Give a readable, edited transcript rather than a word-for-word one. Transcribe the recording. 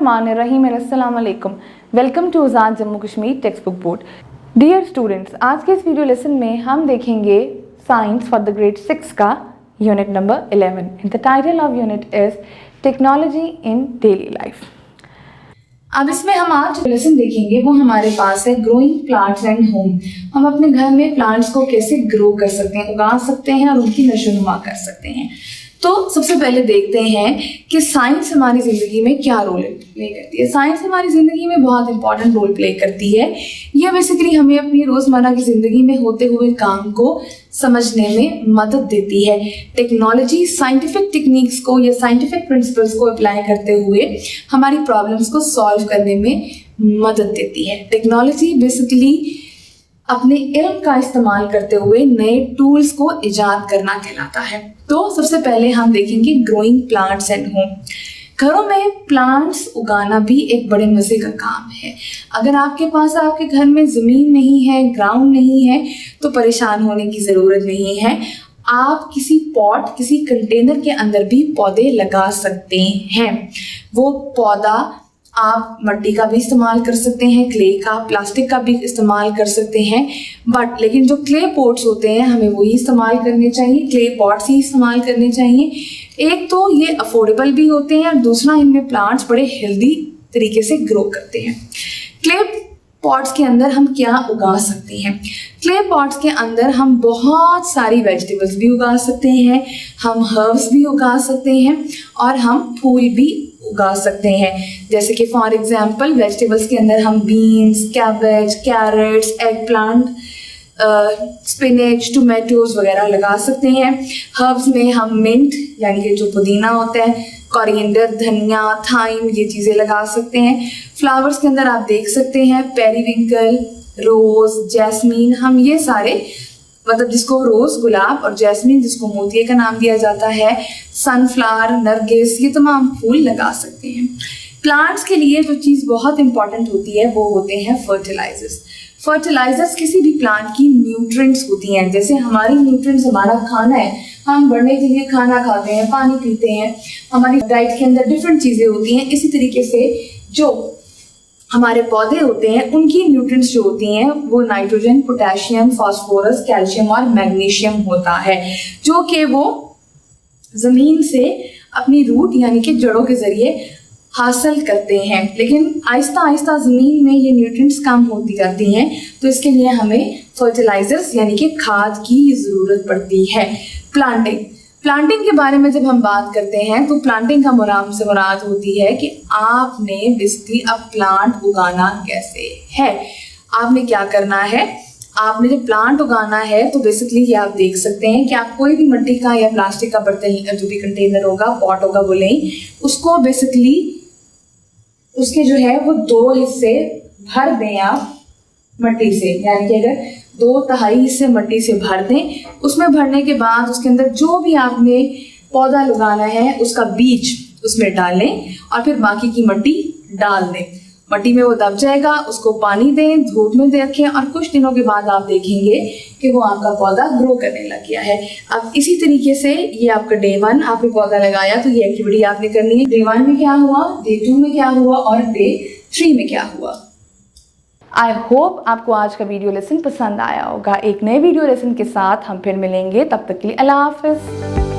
बिस्मिल्लाहिर्रहमानिर्रहीम अस्सलाम वालेकुम। Welcome to Azad Jammu Kashmir text book board. Dear students, आज के इस वीडियो लेसन में हम देखेंगे साइंस फॉर द ग्रेड 6 का unit number 11 and the title of unit is technology in daily life. अब इसमें हम आज जो लेसन देखेंगे वो हमारे पास है ग्रोइंग प्लांट्स एंड होम। हम अपने घर में प्लांट्स को कैसे ग्रो कर सकते हैं, उगा सकते हैं और उनकी नशोनुमा कर सकते हैं। तो सबसे पहले देखते हैं कि साइंस हमारी ज़िंदगी में क्या रोल प्ले करती है। साइंस हमारी ज़िंदगी में बहुत इंपॉर्टेंट रोल प्ले करती है। यह बेसिकली हमें अपनी रोज़मर्रा की ज़िंदगी में होते हुए काम को समझने में मदद देती है। टेक्नोलॉजी साइंटिफिक टेक्निक्स को या साइंटिफिक प्रिंसिपल्स को अप्लाई करते हुए हमारी प्रॉब्लम्स को सॉल्व करने में मदद देती है। टेक्नोलॉजी बेसिकली अपने इल्म का इस्तेमाल करते हुए नए टूल्स को इजाद करना कहलाता है। तो सबसे पहले हम देखेंगे ग्रोइंग प्लांट्स एंड होम। घरों में प्लांट्स उगाना भी एक बड़े मज़े का काम है। अगर आपके पास आपके घर में ज़मीन नहीं है, ग्राउंड नहीं है, तो परेशान होने की ज़रूरत नहीं है। आप किसी पॉट, किसी कंटेनर के अंदर भी पौधे लगा सकते हैं। वो पौधा आप मिट्टी का भी इस्तेमाल कर सकते हैं, क्ले का, प्लास्टिक का भी इस्तेमाल कर सकते हैं, लेकिन जो क्ले पॉट्स होते हैं हमें वही इस्तेमाल करने चाहिए, क्ले पॉट्स ही इस्तेमाल करने चाहिए। एक तो ये अफोर्डेबल भी होते हैं और दूसरा इनमें प्लांट्स बड़े हेल्दी तरीके से ग्रो करते हैं। क्ले पॉट्स के अंदर हम क्या उगा सकते हैं? क्ले पॉट्स के अंदर हम बहुत सारी वेजिटेबल्स भी उगा सकते हैं, हम हर्ब्स भी उगा सकते हैं और हम फूल भी उगा सकते हैं। जैसे कि फॉर एग्जांपल वेजिटेबल्स के अंदर हम beans, cabbage, carrots, eggplant, spinach, tomatoes वगैरह लगा सकते हैं। हर्ब्स में हम मिंट यानी कि जो पुदीना होता है, कोरिएंडर, धनिया, थाइम, ये चीज़ें लगा सकते हैं। फ्लावर्स के अंदर आप देख सकते हैं पेरीविंकल, रोज़, जैस्मीन, हम ये सारे मतलब जिसको रोज़, गुलाब और जैस्मीन जिसको मोतिये का नाम दिया जाता है, सनफ्लावर, नरगिस, ये तमाम फूल लगा सकते हैं। प्लांट्स के लिए जो चीज़ बहुत इंपॉर्टेंट होती है वो होते हैं फर्टिलाइजर्स। फर्टिलाइजर्स किसी भी प्लांट की न्यूट्रिएंट्स होती हैं। जैसे हमारी न्यूट्रिएंट्स हमारा खाना है, हम बढ़ने के लिए खाना खाते हैं, पानी पीते हैं, हमारी डाइट के अंदर डिफरेंट चीज़ें होती हैं। इसी तरीके से जो हमारे पौधे होते हैं उनकी न्यूट्रिएंट्स जो होती हैं वो नाइट्रोजन, पोटेशियम, फास्फोरस, कैल्शियम और मैग्नीशियम होता है, जो कि वो ज़मीन से अपनी रूट यानी कि जड़ों के ज़रिए हासिल करते हैं। लेकिन आहिस्ता आहिस्ता ज़मीन में ये न्यूट्रिएंट्स कम होती जाती हैं, तो इसके लिए हमें फर्टिलाइजर्स यानी कि खाद की ज़रूरत पड़ती है। प्लांटिंग के बारे में जब हम बात करते हैं तो प्लांटिंग का मुराद होती है कि आपने बेसिकली अब प्लांट उगाना कैसे है। आपने क्या करना है, आपने जब प्लांट उगाना है तो बेसिकली ये आप देख सकते हैं कि आप कोई भी मिट्टी का या प्लास्टिक का बर्तन, जो भी कंटेनर होगा, पॉट होगा, वो लें, उसको बेसिकली उसके जो है वो 2 हिस्से भर दें आप मिट्टी से, यानी कि अगर 2/3 हिस्से मिट्टी से भर दें। उसमें भरने के बाद उसके अंदर जो भी आपने पौधा लगाना है उसका बीज उसमें डालें और फिर बाकी की मिट्टी डाल दें। मिट्टी में वो दब जाएगा, उसको पानी दें, धूप में रखें और कुछ दिनों के बाद आप देखेंगे कि वो आपका पौधा ग्रो करने लग गया है। अब इसी तरीके से ये आपका डे 1 आपने पौधा लगाया तो ये एक्टिविटी आपने करनी है। डे 1 में क्या हुआ, डे 2 में क्या हुआ और डे 3 में क्या हुआ। आई होप आपको आज का वीडियो लेसन पसंद आया होगा। एक नए वीडियो लेसन के साथ हम फिर मिलेंगे, तब तक के लिए अल्लाह हाफिज़।